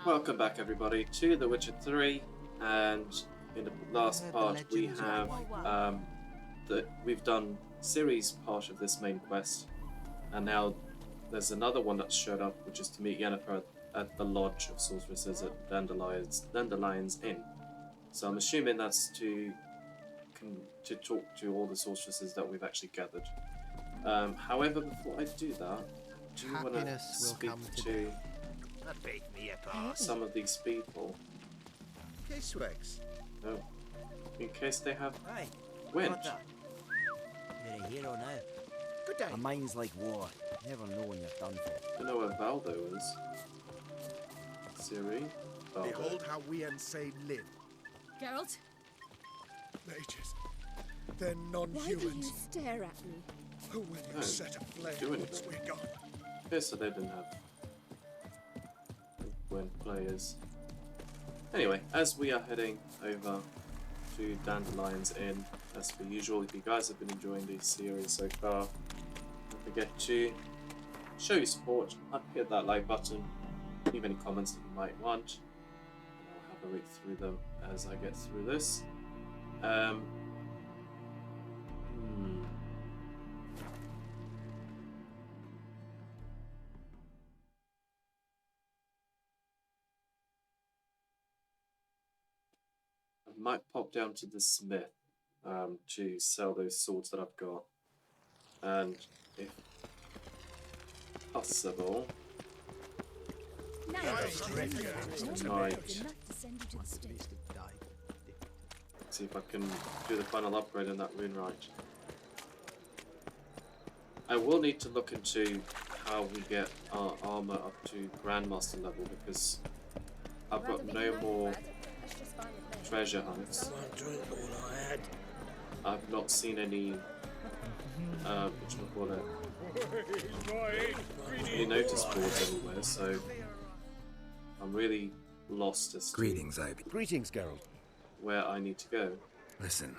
Welcome back everybody to The Witcher 3, and in the last part we have we've done Ciri's part of this main quest, and now there's another one that's showed up, which is to meet Yennefer at the Lodge of Sorceresses at Dandelion's Inn. So I'm assuming that's to talk to all the sorceresses that we've actually gathered. However, before I do that, I do want to speak to some of these people. Oh, in case they have wind. You're a hero now. Good day. A mind's like war. Never know when you're done for. I don't know where Valdo is. Ciri. Valdo. Behold how we Unsay live. Geralt? Mages. They're non-humans. Why do you stare at me? Who will you set aflame once we're gone? Okay, so they didn't have wind players. Anyway, as we are heading over to Dandelion's Inn, as per usual, if you guys have been enjoying this series so far, don't forget to show your support, hit that like button, leave any comments that you might want, and I'll have a read through them as I get through this. I might pop down to the smith to sell those swords that I've got, and if possible, might see if I can do the final upgrade in that rune right. I will need to look into how we get our armour up to Grandmaster level, because I've got no more treasure hunts. I've not seen any any notice boards anywhere, so I'm really lost as to Greetings, Ivy. Greetings, Geralt. where I need to go. Listen.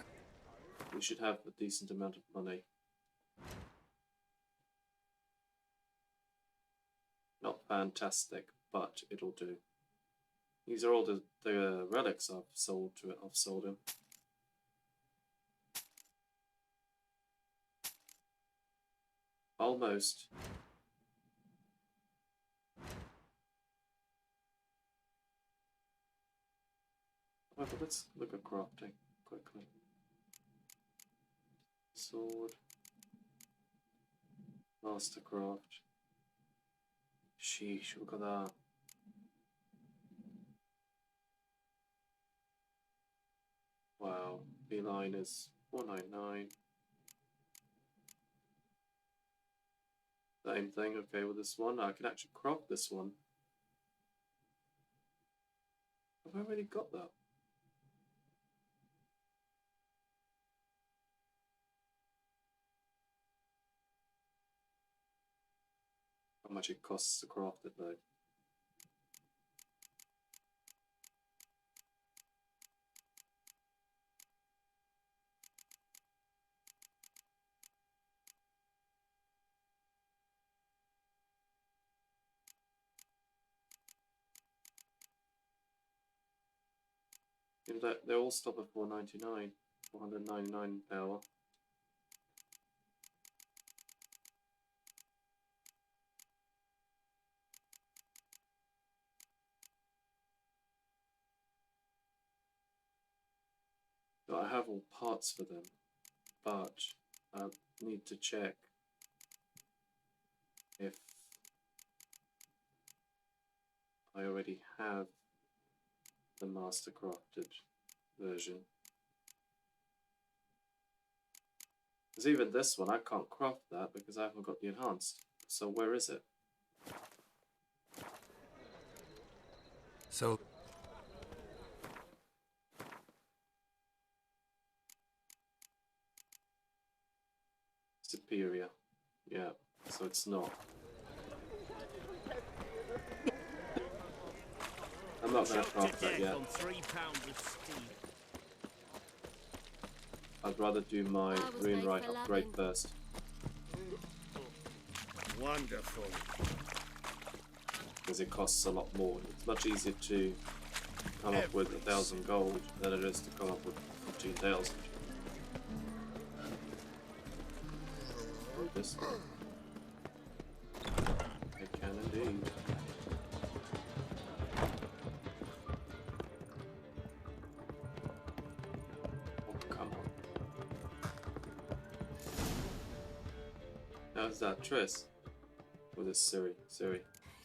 We should have a decent amount of money. Not fantastic, but it'll do. These are all the relics I've sold him. Almost. However, let's look at crafting quickly. Sword. Mastercraft. Sheesh, look at that. Wow, beeline is 499. Same thing, okay, with this one. I can actually craft this one. Have I already got that? How much it costs to craft it though? They all stop at 499, 499 power. So I have all parts for them, but I need to check if I already have the master crafted version. Because even this one, I can't craft that because I haven't got the enhanced. So where is it? So, Superior. Yeah, so it's not. I'm not going to craft that yet. I'd rather do my rune right upgrade first. Wonderful. because it costs a lot more. It's much easier to come up with 1,000 gold than it is to come up with 15,000. This I can indeed. Oh, come on. How's that, Triss? Or this Ciri? Ciri.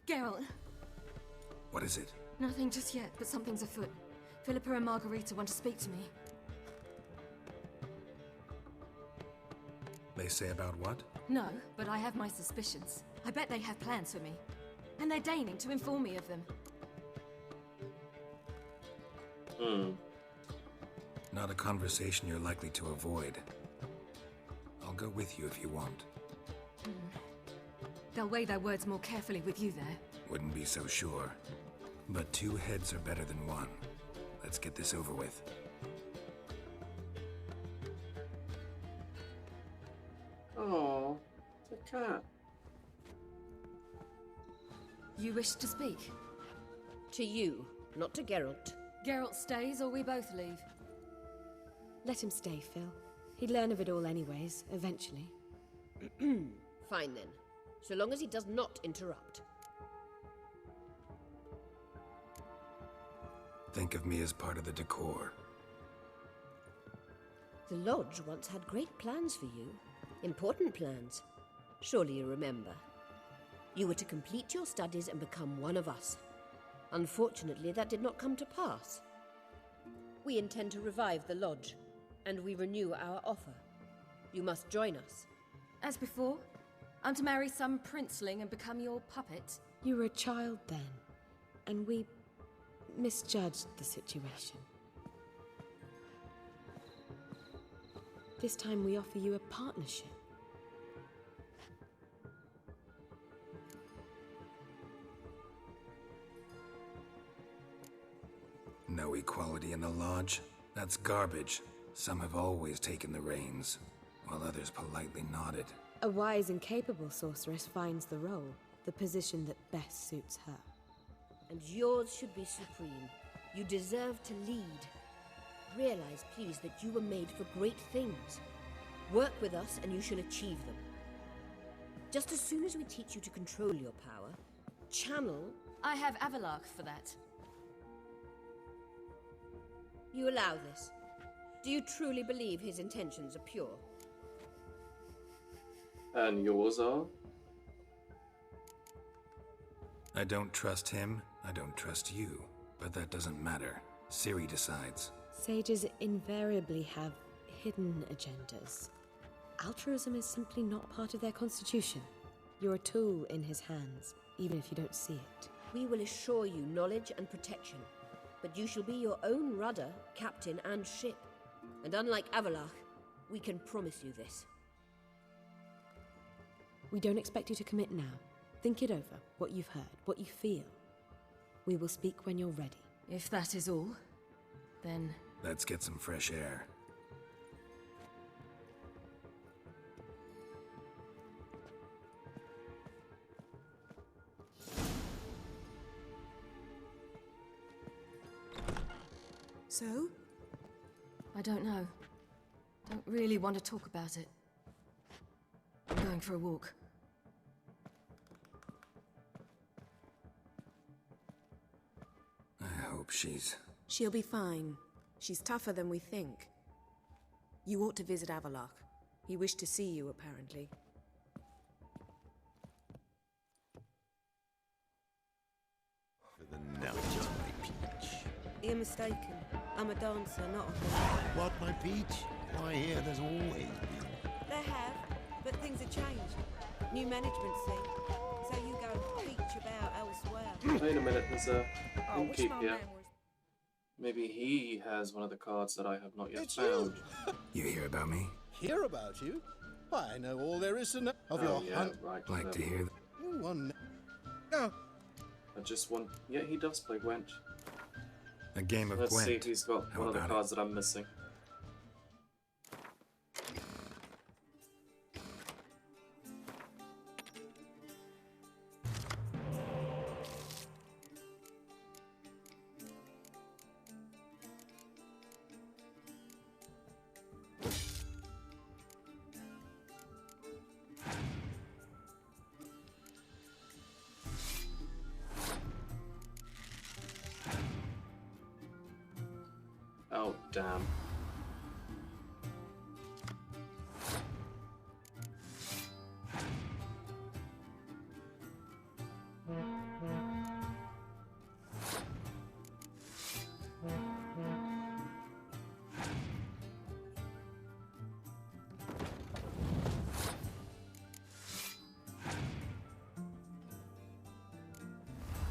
Geralt. What is it? Nothing just yet, but something's afoot. Philippa and Margarita want to speak to me. They say about what? No, but I have my suspicions. I bet they have plans for me. And they're deigning to inform me of them. Not a conversation you're likely to avoid. I'll go with you if you want. They'll weigh their words more carefully with you there. Wouldn't be so sure. But 2 heads are better than 1. Let's get this over with. Oh, it's a cat. You wish to speak? To you, not to Geralt. Geralt stays or we both leave? Let him stay, Phil. He'd learn of it all anyways, eventually. Fine then. So long as he does not interrupt. Think of me as part of the decor. The Lodge once had great plans for you. Important plans. Surely you remember. You were to complete your studies and become one of us. Unfortunately, that did not come to pass. We intend to revive the Lodge, and we renew our offer. You must join us. As before? I'm to marry some princeling and become your puppet? You were a child then, and we misjudged the situation. This time we offer you a partnership. No equality in the Lodge? That's garbage. Some have always taken the reins, while others politely nodded. A wise and capable sorceress finds the role, the position that best suits her. And yours should be supreme. You deserve to lead. Realize, please, that you were made for great things. Work with us and you shall achieve them. Just as soon as we teach you to control your power, channel... I have Avalark for that. You allow this. Do you truly believe his intentions are pure? And yours are? I don't trust him, I don't trust you. But that doesn't matter. Ciri decides. Sages invariably have hidden agendas. Altruism is simply not part of their constitution. You're a tool in his hands, even if you don't see it. We will assure you knowledge and protection. But you shall be your own rudder, captain, and ship. And unlike Avalark, we can promise you this. We don't expect you to commit now. Think it over, what you've heard, what you feel. We will speak when you're ready. If that is all, then... Let's get some fresh air. So? I don't know. Don't really want to talk about it. I'm going for a walk. I hope she's... She'll be fine. She's tougher than we think. You ought to visit Avalark. He wished to see you, apparently. For the knowledge of my peach. You're mistaken. I'm a dancer, not a horse. What, my peach? Why, here there's always been. They have, but things have changed. New management, see? So you go peach about elsewhere. Wait a minute, there's a Which innkeep my here. man was... Maybe he has one of the cards that I have not yet It's found. You hear about me? Hear about you? Why, I know all there is to know of Oh, your yeah, hunt. right. Like to hear... One. No. I just want... Yeah, he does play Gwent. A game of Let's see Gwent. if he's got How one of the about it? cards that I'm missing. damn.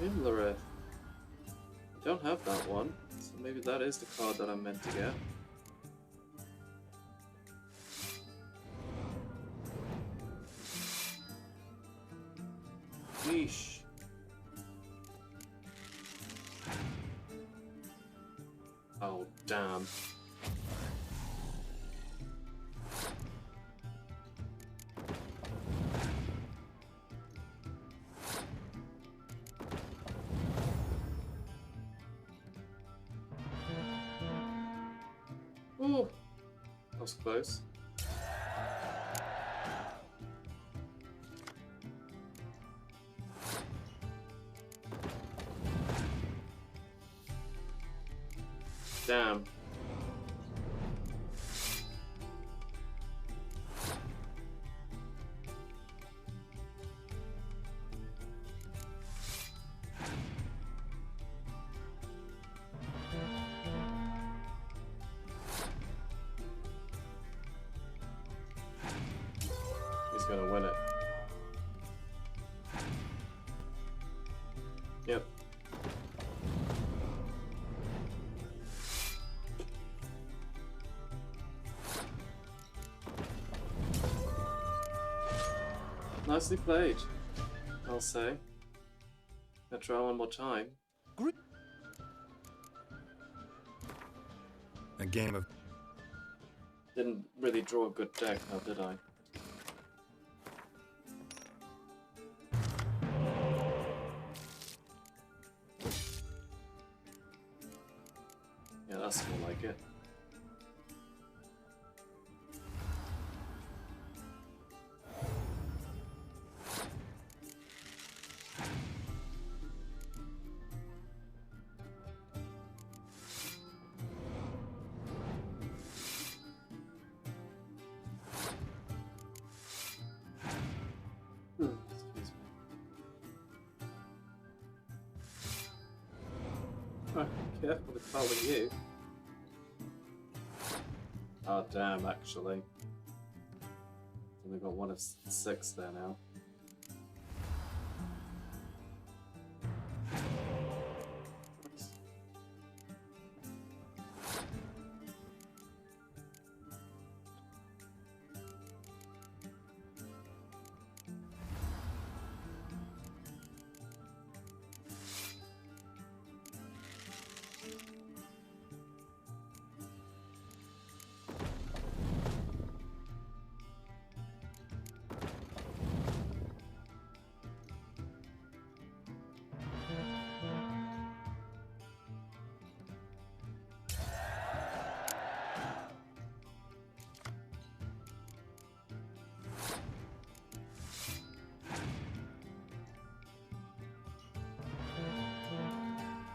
Imlerith. I don't have that one, so maybe that is the card that I'm meant to get. Yeesh. Oh, damn. Ooh, that was close. Damn. He's gonna win it. Yep. Nicely played, I'll say. I'll try one more time. A game of... Didn't really draw a good deck now, did I? Yeah, that's more like it. Excuse me. Oh, careful with following you. Oh damn, actually. Only got one of 6 there now.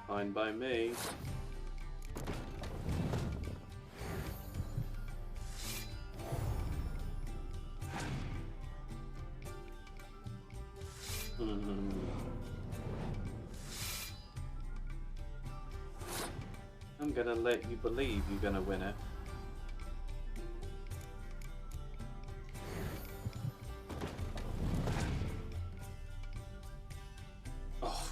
Fine by me. I'm gonna let you believe you're gonna win it. Oh.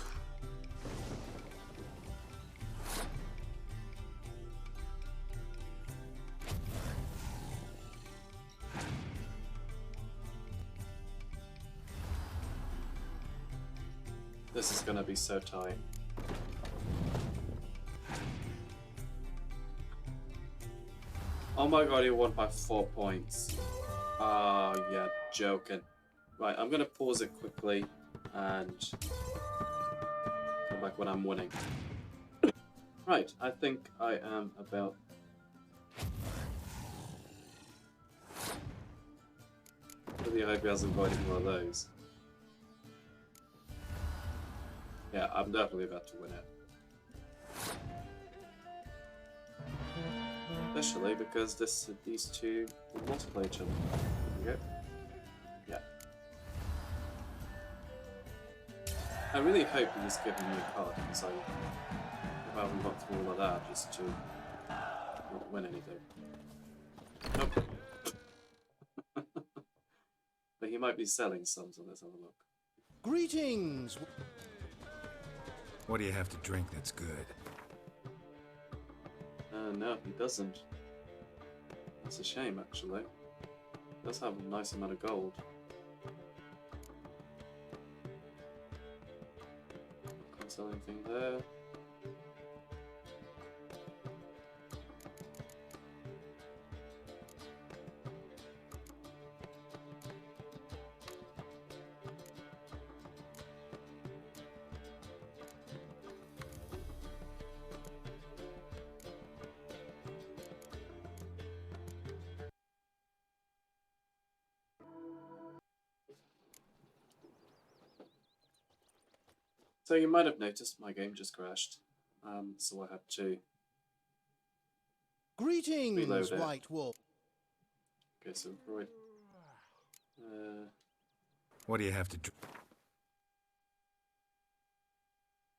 This is gonna be so tight. Oh my god, he won by 4 points. Oh, yeah, joking. Right, I'm gonna pause it quickly and come back when I'm winning. Right, I think I am about... I really hope he hasn't got any more of those. Yeah, I'm definitely about to win it. Especially because these two will multiply each other. There we go. Yeah. I really hope he's given me a card because I haven't got through all of that just to not win anything. Nope. But he might be selling some, so let's have a look. Greetings! What do you have to drink that's good? No, he doesn't. That's a shame, actually. He does have a nice amount of gold. Can't sell anything there. So you might have noticed my game just crashed, so I had to Greetings, reload it. White Wolf. Okay, so right. What do you have to drink?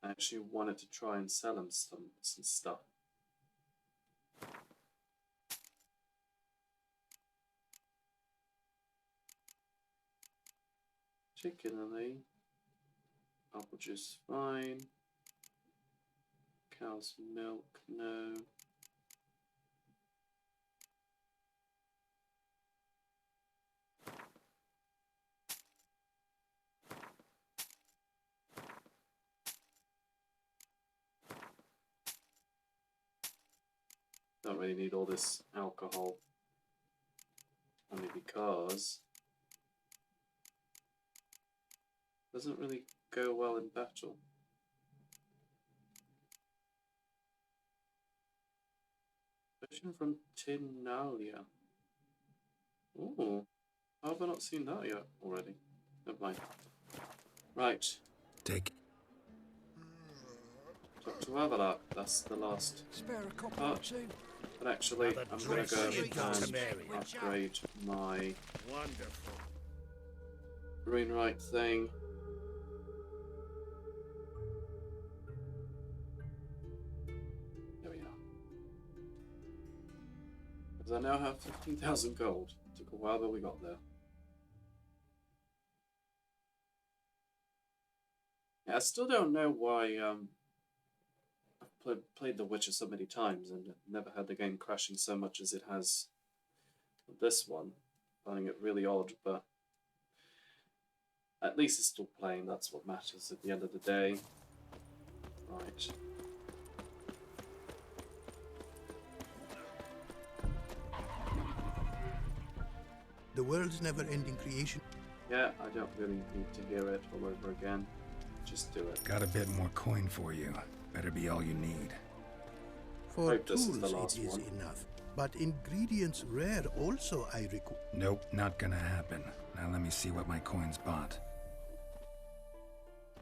I actually wanted to try and sell him some stuff. Particularly, apple juice, fine. Cow's milk, no. Don't really need all this alcohol, only because it doesn't really go well in battle. Potion from Tinalia. Ooh, how have I not seen that yet already? Never mind. Right. Take. Talk to Avalak. That's the last part. But actually, I'm going to go and upgrade my green right thing. There we are. Because I now have 15,000 gold. Took a while, but we got there. Yeah, I still don't know why I've played The Witcher so many times and never had the game crashing so much as it has with this one. Finding it really odd, but at least it's still playing. That's what matters at the end of the day. Right. The world's never-ending creation. Yeah, I don't really need to hear it all over again. Just do it. Got a bit more coin for you. Better be all you need. For Hope this tools is the last it is one. enough. But ingredients rare also I require. Nope, not gonna happen. Now let me see what my coins bought.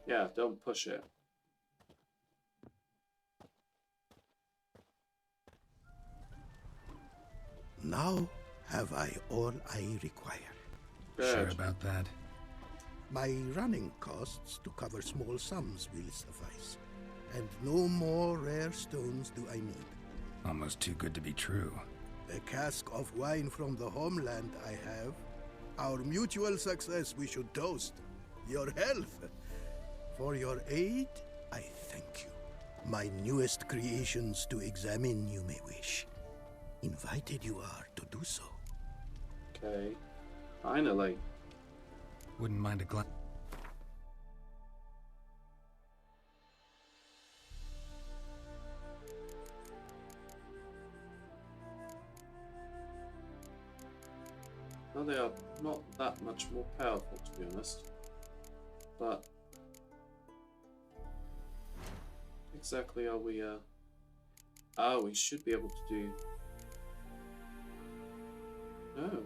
Yeah, don't push it. Now have I all I require. Sure Good. about that? My running costs to cover small sums will suffice. And no more rare stones do I need. Almost too good to be true. A cask of wine from the homeland I have. Our mutual success we should toast. Your health. For your aid, I thank you. My newest creations to examine you may wish. Invited you are to do so. Okay. Finally. Wouldn't mind a glass. Well, they are not that much more powerful, to be honest. But exactly are we? We should be able to do. No.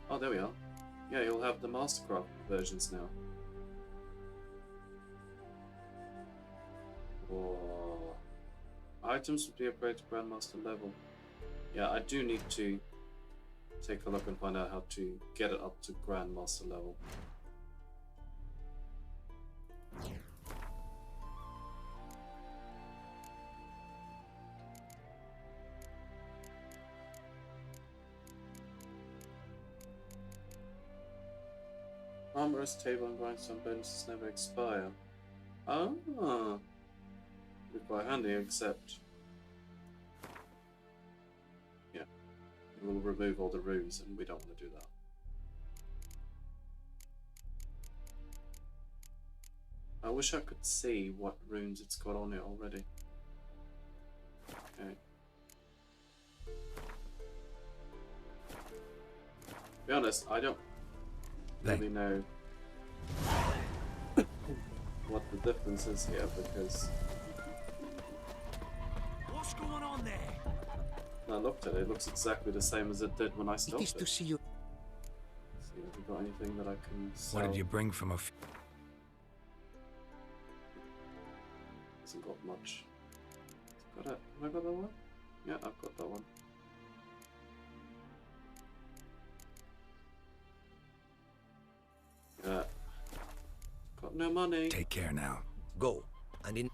Oh, there we are. Yeah, you'll have the Mastercraft versions now. Whoa. Items will be upgraded to Grandmaster level. Yeah, I do need to take a look and find out how to get it up to Grandmaster level. Armorous table and grindstone bonuses never expire. Ah, be quite handy, except yeah, it will remove all the runes, and we don't want to do that. I wish I could see what runes it's got on it already. Okay. To be honest, I don't really know what the difference is here, because What's going on there? when I looked at it, it looks exactly the same as it did when I started. It is to see you. See, have we got anything that I can sell? What did you bring from a... Hasn't got much. Got it. Have I got that one? Yeah, I've got that one. Yeah. Got no money. Take care now. Go. And in.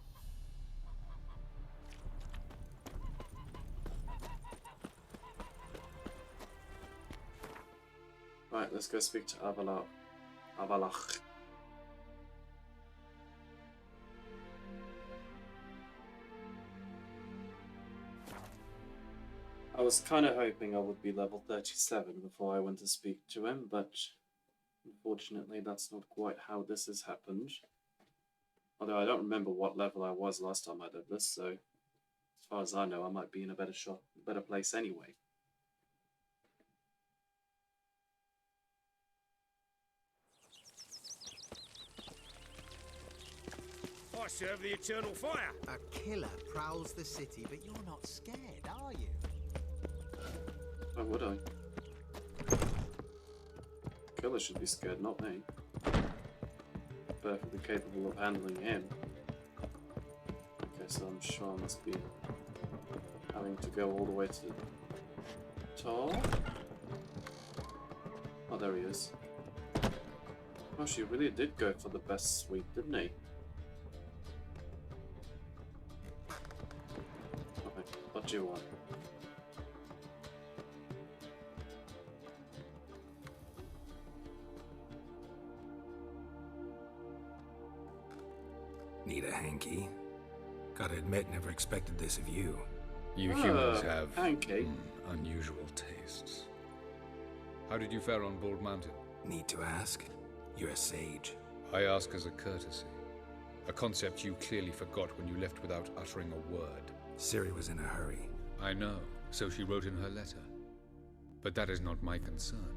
Right, let's go speak to Avalach. I was kind of hoping I would be level 37 before I went to speak to him, but unfortunately that's not quite how this has happened. Although I don't remember what level I was last time I did this, so as far as I know, I might be in a better place anyway. I serve the eternal fire. A killer prowls the city, but you're not scared, are you? Why would I? Killer should be scared, not me. Perfectly capable of handling him. Okay, so I'm sure I must be having to go all the way to the top. Oh, there he is. Oh, she really did go for the best suite, didn't he? Okay, what do you want? Need a hanky? Gotta admit, never expected this of you. You humans have hanky. Unusual tastes. How did you fare on Bald Mountain? Need to ask? You're a sage. I ask as a courtesy. A concept you clearly forgot when you left without uttering a word. Ciri was in a hurry. I know, so she wrote in her letter. But that is not my concern.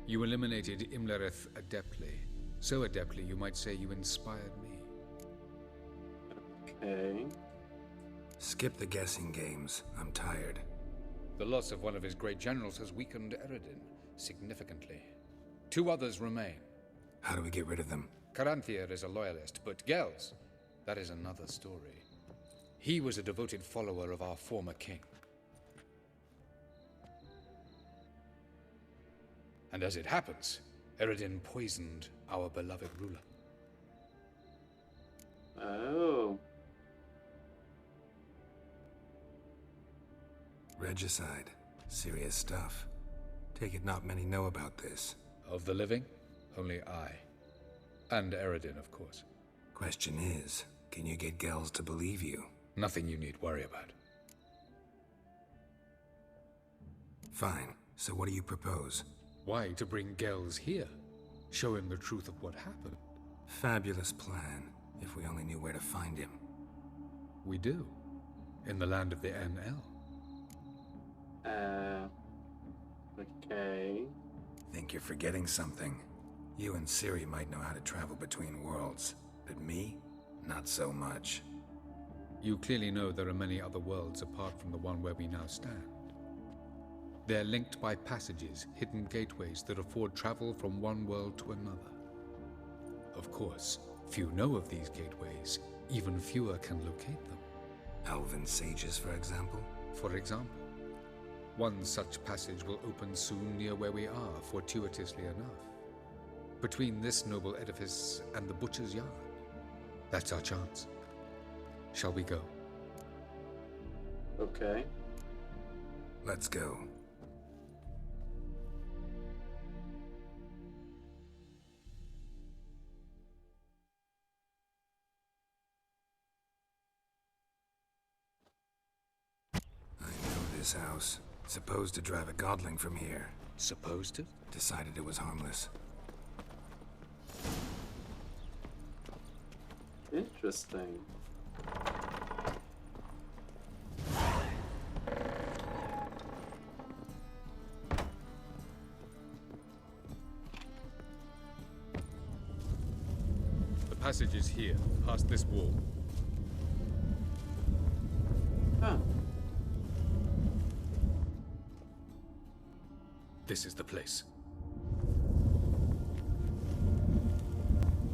You eliminated Imlerith adeptly. So adeptly you might say you inspired me. Okay. Skip the guessing games. I'm tired. The loss of one of his great generals has weakened Yrden significantly. 2 others remain. How do we get rid of them? Caranthir is a loyalist, but Gels, that is another story. He was a devoted follower of our former king. And as it happens, Yrden poisoned our beloved ruler. Oh. Regicide. Serious stuff. Take it not many know about this. Of the living, only I. And Yrden, of course. Question is, can you get Gels to believe you? Nothing you need worry about. Fine. So what do you propose? Why, to bring Gels here? Show him the truth of what happened. Fabulous plan, if we only knew where to find him. We do. In the land of the NL. Okay. Think you're forgetting something. You and Ciri might know how to travel between worlds, but me? Not so much. You clearly know there are many other worlds apart from the one where we now stand. They're linked by passages, hidden gateways that afford travel from one world to another. Of course, few know of these gateways, even fewer can locate them. Elven sages, for example? For example. One such passage will open soon near where we are, fortuitously enough. Between this noble edifice and the butcher's yard. That's our chance. Shall we go? Okay. Let's go. I know this house. Supposed to drive a godling from here. Supposed to? Decided it was harmless. Interesting. The passage is here, past this wall. Ah. This is the place.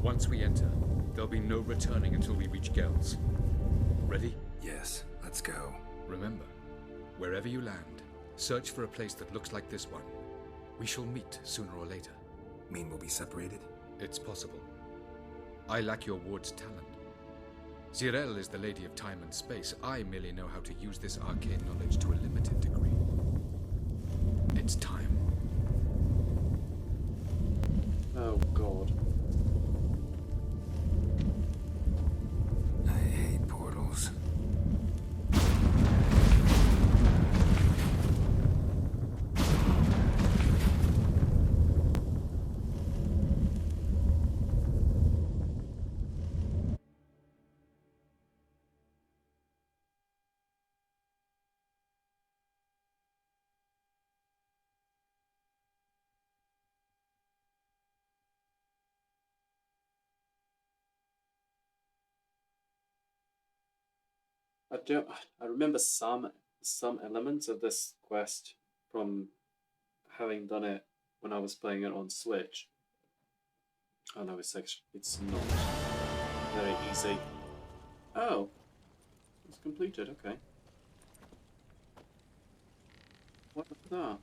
Once we enter, there'll be no returning until we reach Gel's. Ready? Yes, let's go. Remember, wherever you land, search for a place that looks like this one. We shall meet sooner or later. Mean we'll be separated? It's possible. I lack your ward's talent. Zirel is the lady of time and space. I merely know how to use this arcane knowledge to a limited degree. It's time. Oh, God. I hate portals. I remember some elements of this quest from having done it when I was playing it on Switch. Oh no, it's not very easy. Oh, it's completed. Okay. What was that?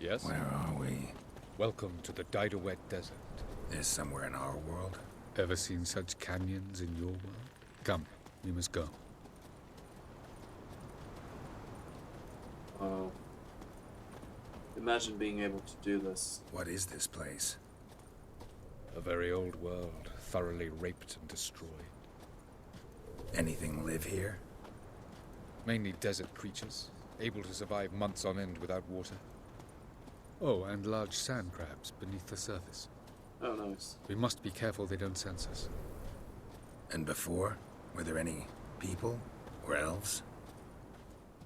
Yes? Where are we? Welcome to the Didowet Desert. This somewhere in our world? Ever seen such canyons in your world? Come, we must go. Wow. Imagine being able to do this. What is this place? A very old world, thoroughly raped and destroyed. Anything live here? Mainly desert creatures, able to survive months on end without water. Oh, and large sand crabs beneath the surface. Oh, nice. We must be careful they don't sense us. And before? Were there any people? Or elves?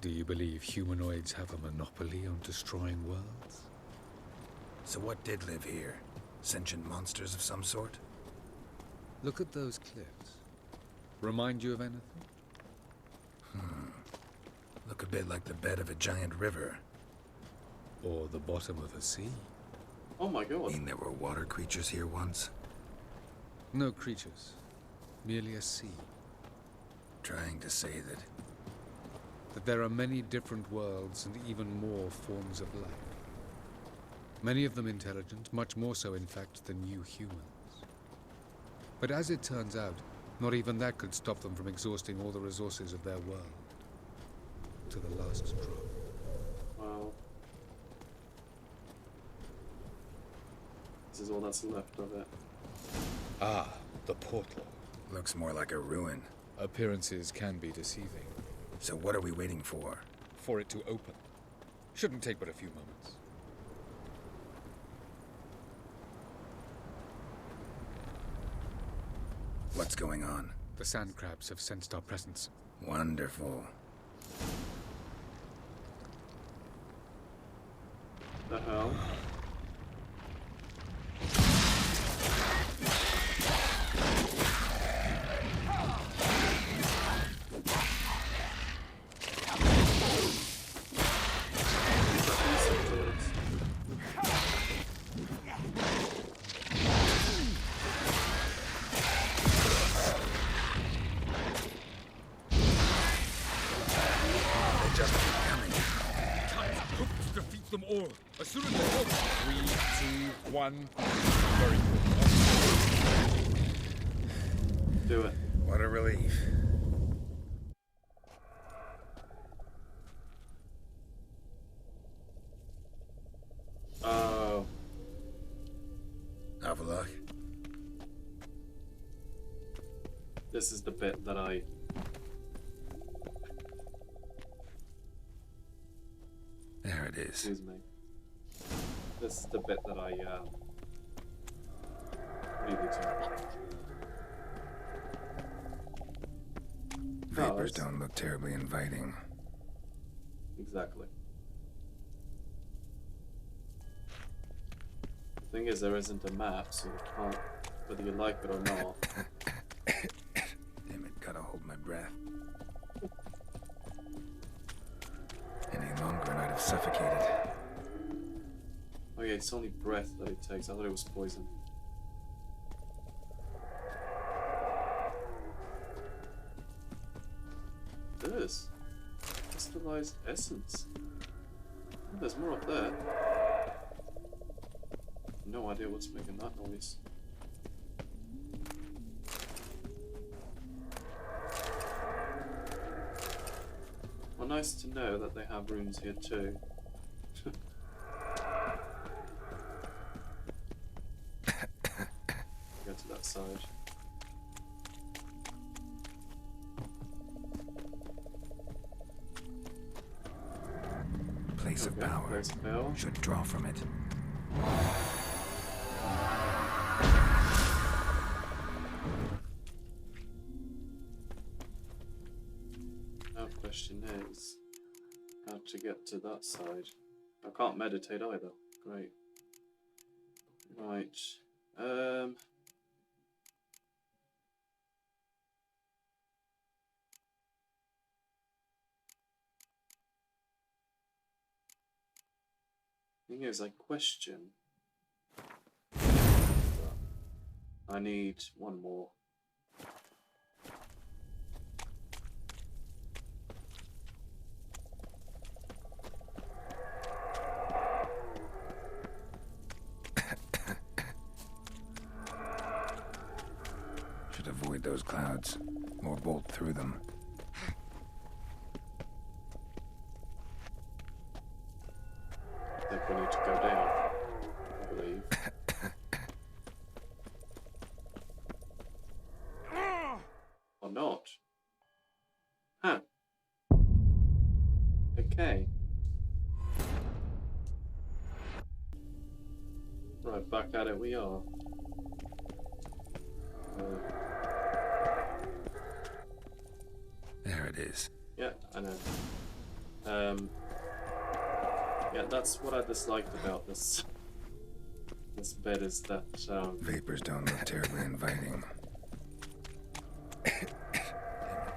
Do you believe humanoids have a monopoly on destroying worlds? So what did live here? Sentient monsters of some sort? Look at those cliffs. Remind you of anything? Look a bit like the bed of a giant river. Or the bottom of a sea. Oh my god. Mean there were water creatures here once? No creatures. Merely a sea. Trying to say That there are many different worlds and even more forms of life. Many of them intelligent, much more so in fact than you humans. But as it turns out, not even that could stop them from exhausting all the resources of their world. To the last drop. Wow. This is all that's left of it. Ah, the portal. Looks more like a ruin. Appearances can be deceiving. So what are we waiting for? For it to open. Shouldn't take but a few moments. What's going on? The sand crabs have sensed our presence. Wonderful. The hell? just keep coming. Time's hope to defeat them all. As soon as they hope. 3, 2, 1. Very good. Do it. What a relief. Oh. Avallac'h. This is the bit that I... There it is. Excuse me. This is the bit that I, really do. Vapors don't look terribly inviting. Exactly. The thing is, there isn't a map, so you can't, whether you like it or not. Damn it, gotta hold my breath. Any longer and I'd have suffocated. Oh yeah, it's only breath that it takes. I thought it was poison. This crystallized essence. Oh, there's more up there. No idea what's making that noise. Well, nice to know that they have rooms here too. Go to that side. Place of power. Place of power. Should draw from it. Now the question is how to get to that side. I can't meditate either. Great. Right. Thing is, I question. I need one more. Should avoid those clouds, or bolt through them. I think we need to go down, I believe. Or not. Huh. Okay. Right, back at it we are. There it is. Yeah, I know. Yeah, that's what I disliked about this bed is that Vapors don't look terribly inviting. Damn it,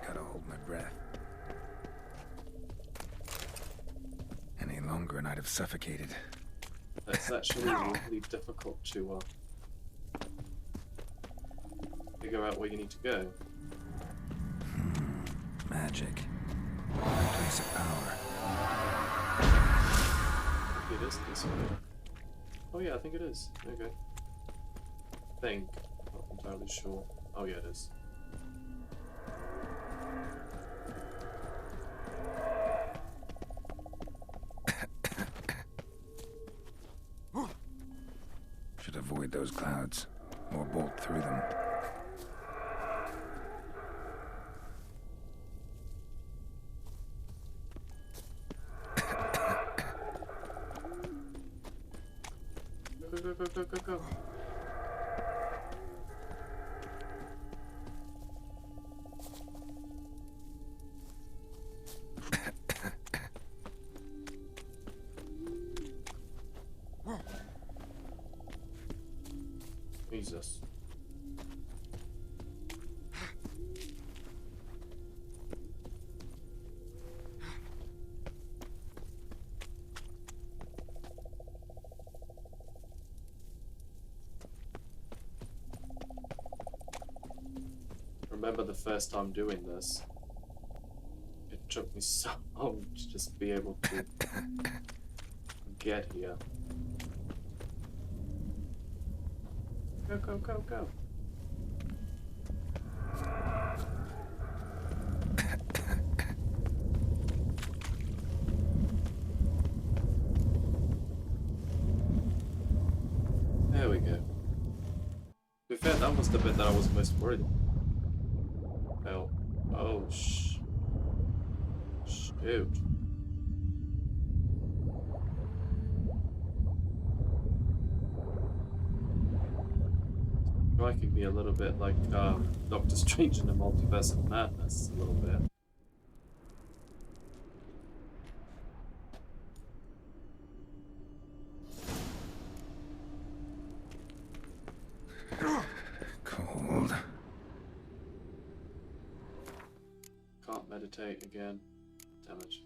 gotta hold my breath. Any longer and I'd have suffocated. it's actually really difficult to figure out where you need to go. Magic. Place of power. It is this way. Oh yeah, I think it is. Okay. Think. Not entirely sure. Oh yeah, it is. Should avoid those clouds, or bolt through them. Go. Jesus. Remember the first time doing this, it took me so long to just be able to get here. Go, go, go, go. There we go. To be fair, that was the bit that I was most worried about. Oh, shoot. Striking me a little bit like Doctor Strange in the Multiverse of Madness, a little bit. Cold. Can't meditate again. Damage.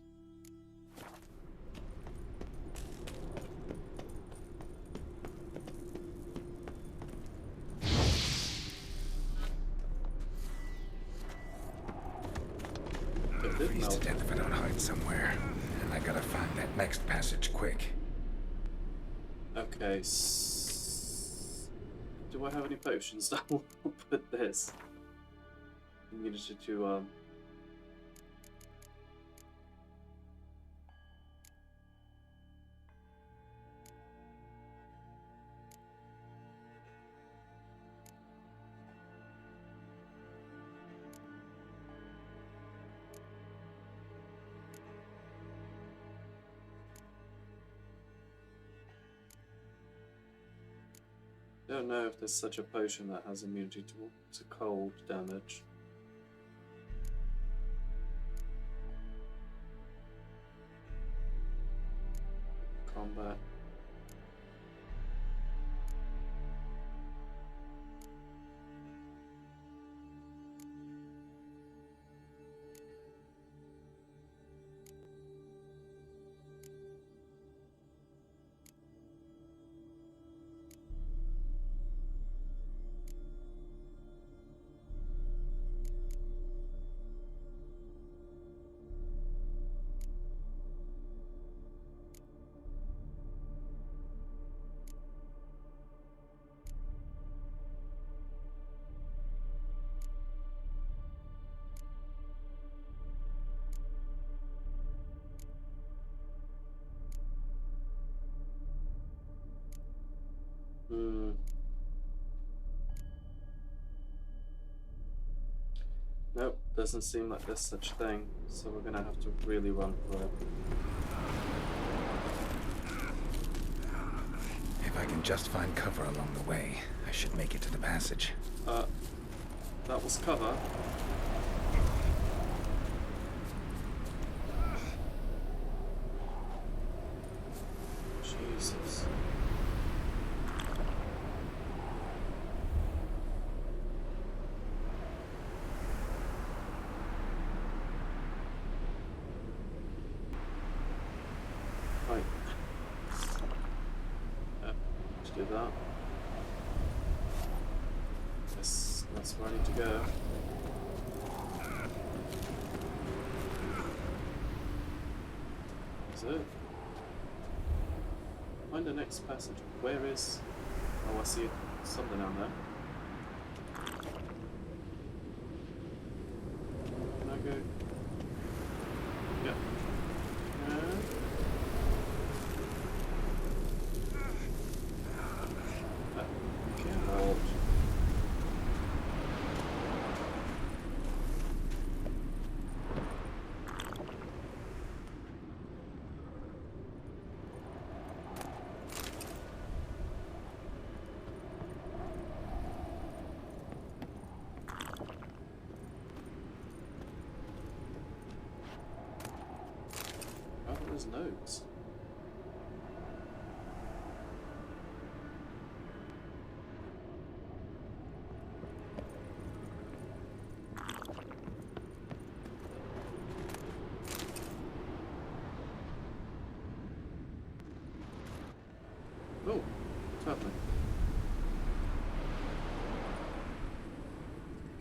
Freeze to death if I don't hide somewhere. And I gotta find that next passage quick. Okay. Do I have any potions that will put this? Immunity to I don't know if there's such a potion that has immunity to cold damage. Combat. Nope, doesn't seem like there's such a thing, so we're gonna have to really run for it. If I can just find cover along the way, I should make it to the passage. That was cover. Jesus. Right. Let's do that. Yes, that's where I need to go. Is it? Find the next passage. Where is... Oh, I see something down there. Can I go? Yeah. Geralt. Oh, there's notes. Oh, what's happening?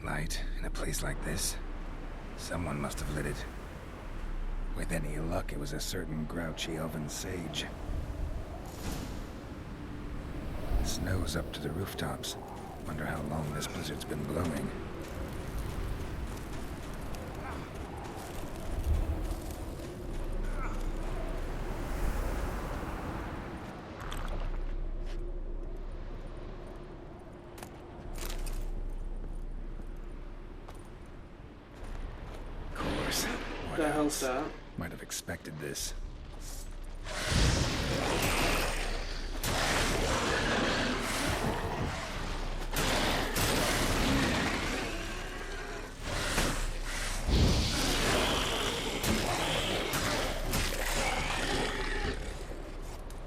Light in a place like this. Someone must have lit it. With any luck, it was a certain grouchy elven sage. Snow's up to the rooftops. Wonder how long this blizzard's been blowing. What the hell's that? Might have expected this.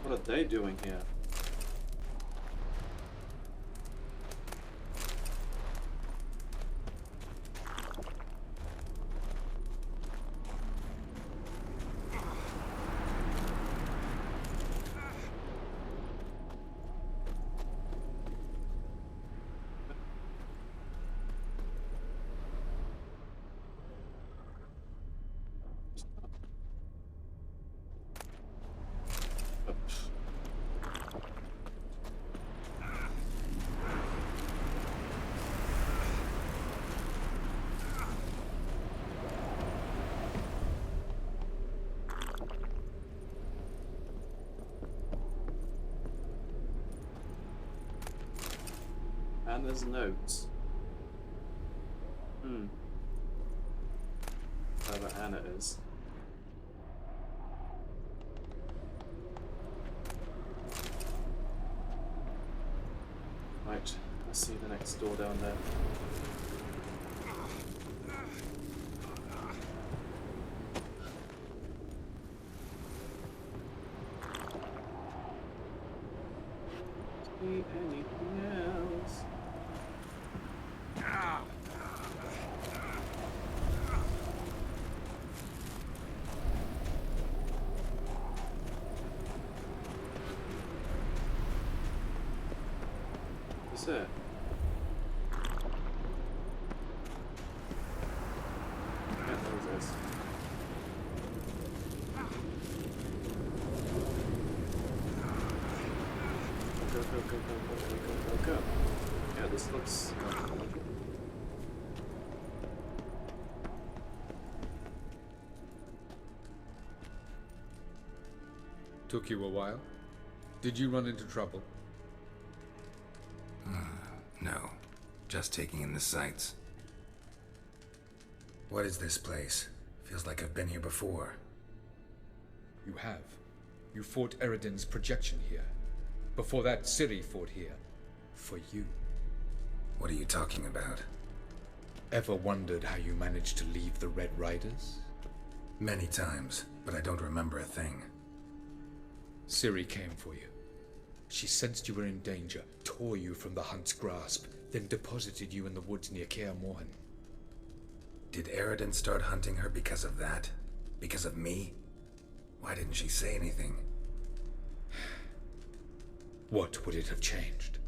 What are they doing here? And there's notes. Whoever Anna is. Right, I see the next door down there. See anything else? That's it. Yeah, there it is. Go, go, go, go, go, go, go, go, go. Yeah, this looks... Took you a while? Did you run into trouble? No. Just taking in the sights. What is this place? Feels like I've been here before. You have. You fought Yrden's projection here. Before that, Ciri fought here. For you. What are you talking about? Ever wondered how you managed to leave the Red Riders? Many times, but I don't remember a thing. Ciri came for you. She sensed you were in danger, tore you from the hunt's grasp, then deposited you in the woods near Kaer Morhen. Did Yrden start hunting her because of that? Because of me? Why didn't she say anything? What would it have changed?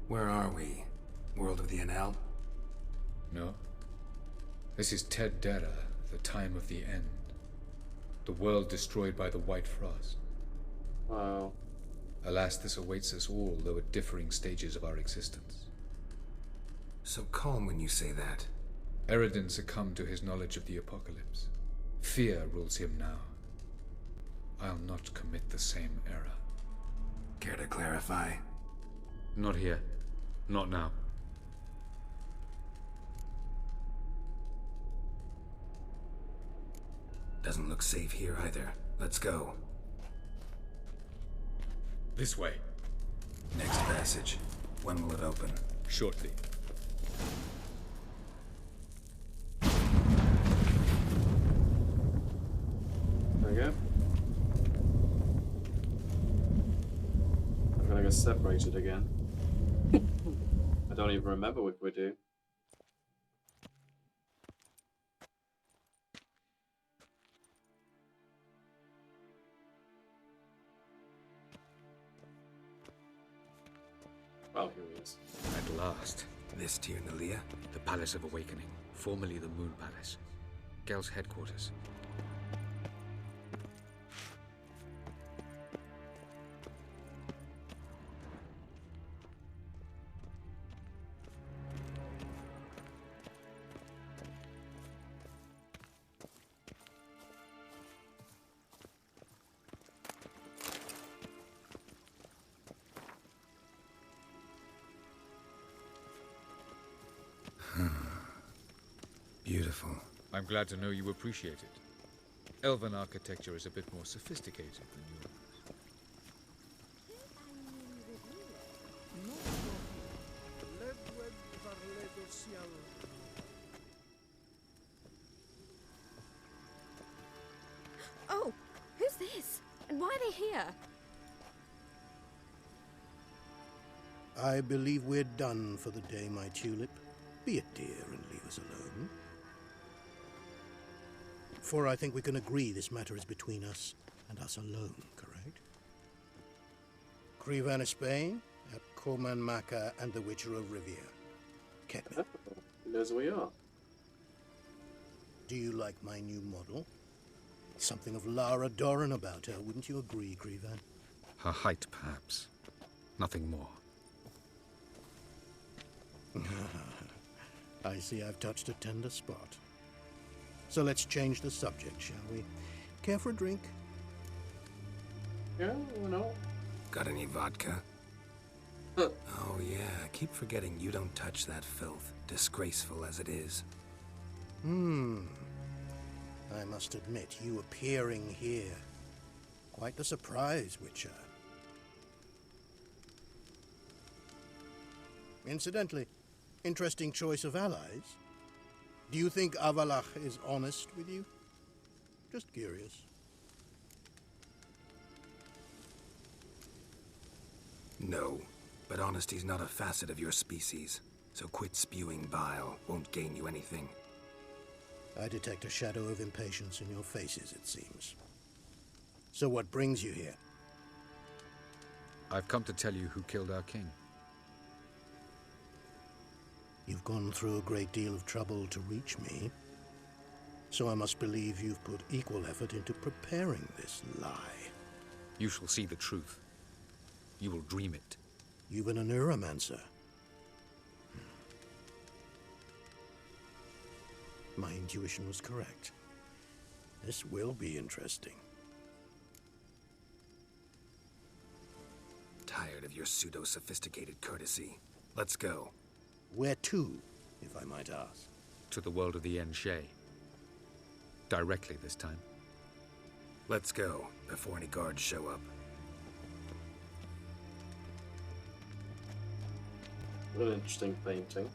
Where are we? World of the NL? No. This is Ted Dera, the time of the end. The world destroyed by the White Frost. Wow. Alas, this awaits us all, though at differing stages of our existence. So calm when you say that. Yrden succumbed to his knowledge of the apocalypse. Fear rules him now. I'll not commit the same error. Care to clarify? Not here. Not now. Doesn't look safe here either. Let's go. This way. Next passage. When will it open? Shortly. There we go. I'm gonna get separated again. I don't even remember what we do. Oh, here he is. At last. This Tyr Nalia? The Palace of Awakening, formerly the Moon Palace. Gel's headquarters. Beautiful. I'm glad to know you appreciate it. Elven architecture is a bit more sophisticated than yours. Oh, who's this? And why are they here? I believe we're done for the day, my tulip. Be a dear and leave us alone. For I think we can agree this matter is between us and us alone, correct? Crevan Spain, at Coman Maca and the Witcher of Rivia. Ketman. He knows who we are. Do you like my new model? Something of Lara Doran about her, wouldn't you agree, Crevan? Her height, perhaps. Nothing more. I see I've touched a tender spot. So let's change the subject, shall we? Care for a drink? Yeah, no. Got any vodka? Oh yeah, I keep forgetting you don't touch that filth, disgraceful as it is. I must admit, you appearing here. Quite the surprise, Witcher. Incidentally, interesting choice of allies. Do you think Avalach is honest with you? Just curious. No, but honesty's not a facet of your species. So quit spewing bile, won't gain you anything. I detect a shadow of impatience in your faces, it seems. So what brings you here? I've come to tell you who killed our king. You've gone through a great deal of trouble to reach me. So I must believe you've put equal effort into preparing this lie. You shall see the truth. You will dream it. You've a neuromancer. My intuition was correct. This will be interesting. Tired of your pseudo-sophisticated courtesy. Let's go. Where to, if I might ask? To the world of the Enshe. Directly this time. Let's go, before any guards show up. What an interesting painting.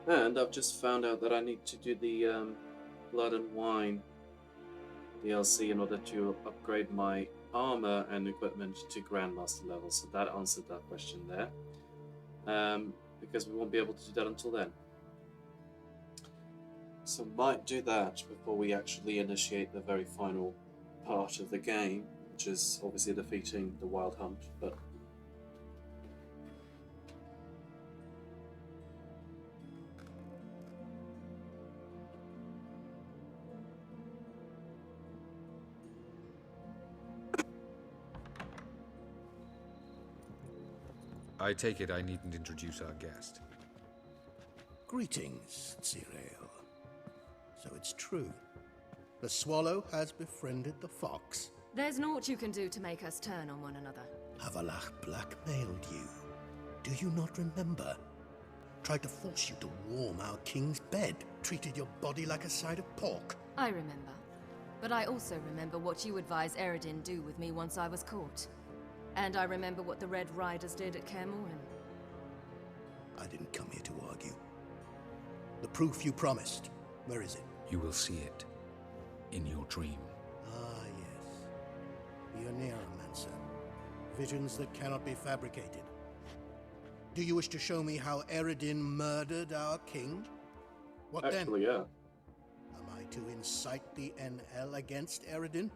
And I've just found out that I need to do the Blood and Wine DLC in order to upgrade my armor and equipment to Grandmaster level. So that answered that question there. Because we won't be able to do that until then. So might do that before we actually initiate the very final part of the game, which is obviously defeating the Wild Hunt, but I take it I needn't introduce our guest. Greetings, Ciri. So it's true. The swallow has befriended the fox. There's naught you can do to make us turn on one another. Avallac'h blackmailed you. Do you not remember? Tried to force you to warm our king's bed. Treated your body like a side of pork. I remember. But I also remember what you advised Yrden do with me once I was caught. And I remember what the Red Riders did at Kaer Morhen. I didn't come here to argue. The proof you promised. Where is it? You will see it. In your dream. Ah, yes. The Oneiromancer. Visions that cannot be fabricated. Do you wish to show me how Yrden murdered our king? What Actually, then? yeah. Am I to incite the NL against Yrden?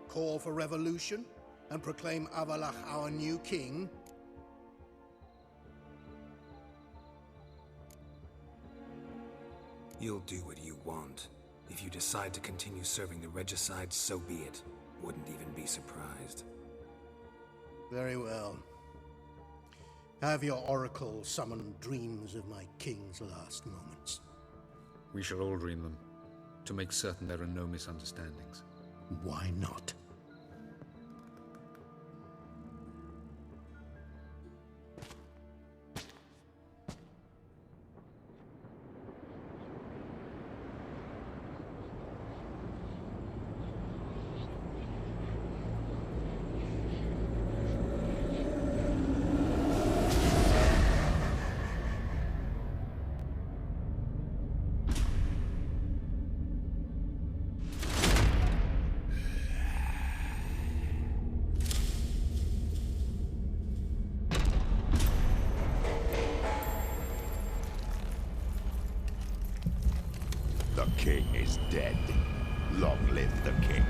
Call for revolution? And proclaim Avallac'h our new king? You'll do what you want. If you decide to continue serving the regicide, so be it. Wouldn't even be surprised. Very well. Have your oracle summon dreams of my king's last moments. We shall all dream them, to make certain there are no misunderstandings. Why not? The king is dead. Long live the king.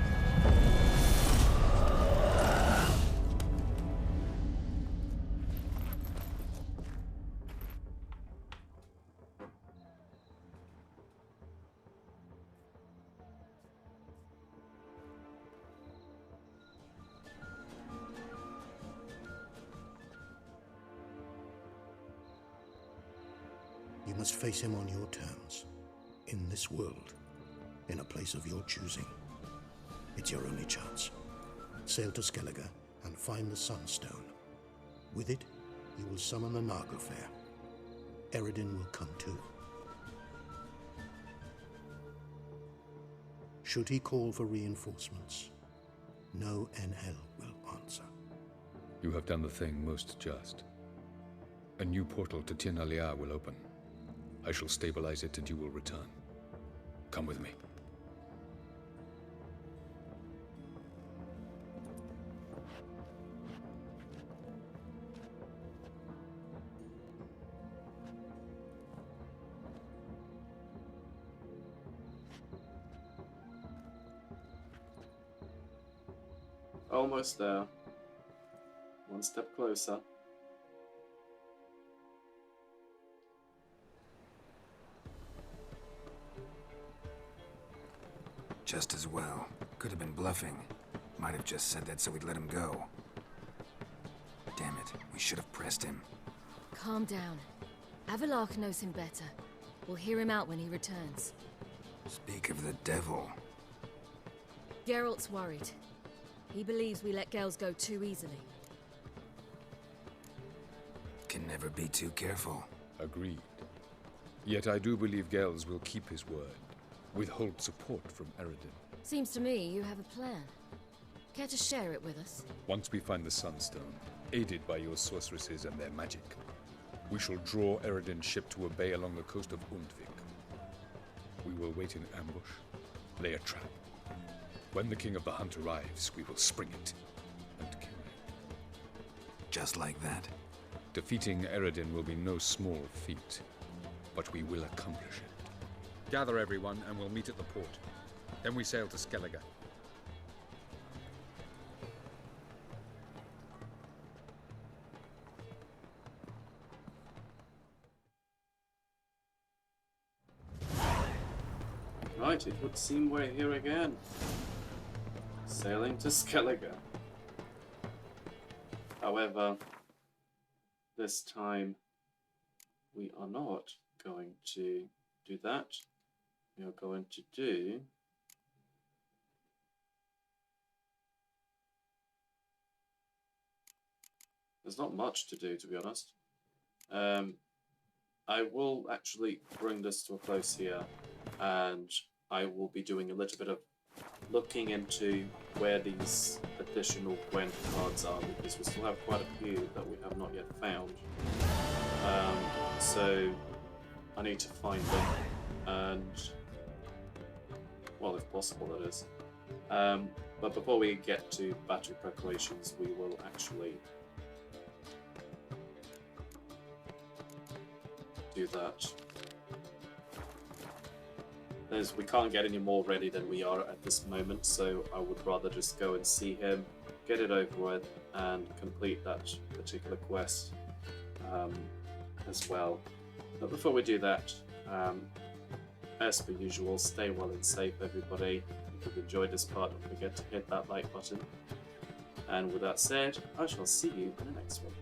You must face him on your terms. In this world, in a place of your choosing. It's your only chance. Sail to Skellige and find the Sunstone. With it, you will summon the Nagelfair. Yrden will come too. Should he call for reinforcements, no NL will answer. You have done the thing most just. A new portal to Tir na Liar will open. I shall stabilize it and you will return. Come with me. Almost there. One step closer. Just as well. Could have been bluffing. Might have just said that so we'd let him go. Damn it, we should have pressed him. Calm down. Avallac'h knows him better. We'll hear him out when he returns. Speak of the devil. Geralt's worried. He believes we let girls go too easily. Can never be too careful. Agreed. Yet I do believe Gels will keep his word. Withhold support from Yrden. Seems to me you have a plan. Care to share it with us? Once we find the Sunstone, aided by your sorceresses and their magic, we shall draw Yrden's ship to a bay along the coast of Undvik. We will wait in ambush, lay a trap. When the King of the Hunt arrives, we will spring it and kill it. Just like that? Defeating Yrden will be no small feat, but we will accomplish it. Gather everyone, and we'll meet at the port. Then we sail to Skellige. Right, it would seem we're here again. Sailing to Skellige. However, this time we are not going to do that. We are going to do there's not much to do, to be honest. I will actually bring this to a close here, and I will be doing a little bit of looking into where these additional Quen cards are, because we still have quite a few that we have not yet found. So I need to find them, and well, if possible, that is. But before we get to battle preparations, we will actually do that. We can't get any more ready than we are at this moment, so I would rather just go and see him, get it over with, and complete that particular quest as well. But before we do that, as per usual, stay well and safe, everybody. If you've enjoyed this part, don't forget to hit that like button. And with that said, I shall see you in the next one.